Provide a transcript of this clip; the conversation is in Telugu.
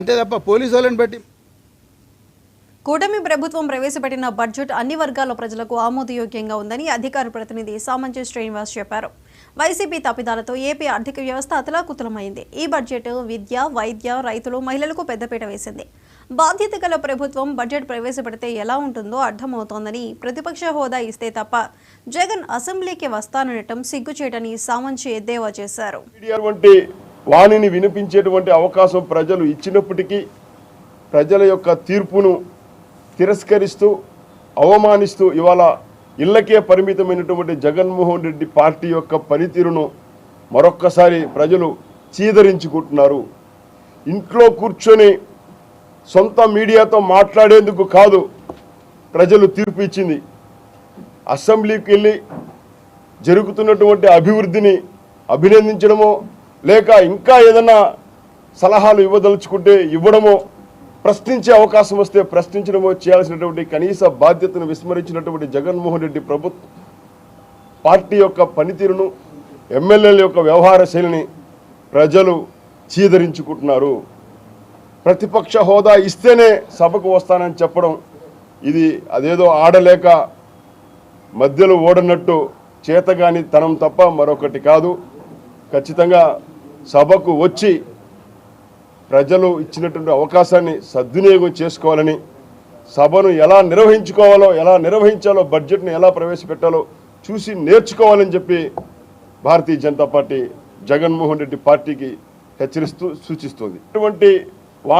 అంతే తప్ప పోలీసు వాళ్ళని బట్టి. కూటమి ప్రభుత్వం ప్రవేశపెట్టిన బడ్జెట్ అన్ని వర్గాల ప్రజలకు ఆమోదయోగ్యంగా ఉందని అధికార ప్రతినిధి సామంచి శ్రీనివాస్ చెప్పారు. వైసీపీ తప్పిదాలతో ఏపీ ఆర్థిక వ్యవస్థ అతలాకుతలమైంది. ఈ బడ్జెట్ విద్య, వైద్య, రైతులు, మహిళలకు పెద్దపీట వేసింది. బాధ్యత గల ప్రభుత్వం బడ్జెట్ ప్రవేశపెడితే ఎలా ఉంటుందో అర్థమవుతోందని, ప్రతిపక్ష హోదా ఇస్తే తప్ప జగన్ అసెంబ్లీకి వస్తాననటం సిగ్గుచేటని సామంచి ఎద్దేవా చేశారు. వాణిని వినిపించేటువంటి అవకాశం ప్రజలు ఇచ్చినప్పటికీ ప్రజల యొక్క తీర్పును తిరస్కరిస్తూ అవమానిస్తూ ఇవాళ ఇళ్లకే పరిమితమైనటువంటి జగన్మోహన్ రెడ్డి పార్టీ యొక్క పనితీరును మరొక్కసారి ప్రజలు చీదరించుకుంటున్నారు. ఇంట్లో కూర్చొని సొంత మీడియాతో మాట్లాడేందుకు కాదు ప్రజలు తీర్పు ఇచ్చింది. అసెంబ్లీకి వెళ్ళి జరుగుతున్నటువంటి అభివృద్ధిని అభినందించడమో లేక ఇంకా ఏదైనా సలహాలు ఇవ్వదలుచుకుంటే ఇవ్వడమో, ప్రశ్నించే అవకాశం వస్తే ప్రశ్నించడమో చేయాల్సినటువంటి కనీస బాధ్యతను విస్మరించినటువంటి జగన్మోహన్ రెడ్డి ప్రభుత్వ పార్టీ యొక్క పనితీరును, ఎమ్మెల్యేల యొక్క వ్యవహార శైలిని ప్రజలు చీదరించుకుంటున్నారు. ప్రతిపక్ష హోదా ఇస్తేనే సభకు వస్తానని చెప్పడం ఇది అదేదో ఆడలేక మధ్యలో ఓడనట్టు చేతగాని తనం తప్ప మరొకటి కాదు. ఖచ్చితంగా సభకు వచ్చి ప్రజలు ఇచ్చినటువంటి అవకాశాన్ని సద్వినియోగం చేసుకోవాలని, సభను ఎలా నిర్వహించుకోవాలో, ఎలా నిర్వహించాలో, బడ్జెట్ను ఎలా ప్రవేశపెట్టాలో చూసి నేర్చుకోవాలని చెప్పి భారతీయ జనతా పార్టీ జగన్మోహన్ రెడ్డి పార్టీకి హెచ్చరిస్తూ సూచిస్తుంది. ఇటువంటి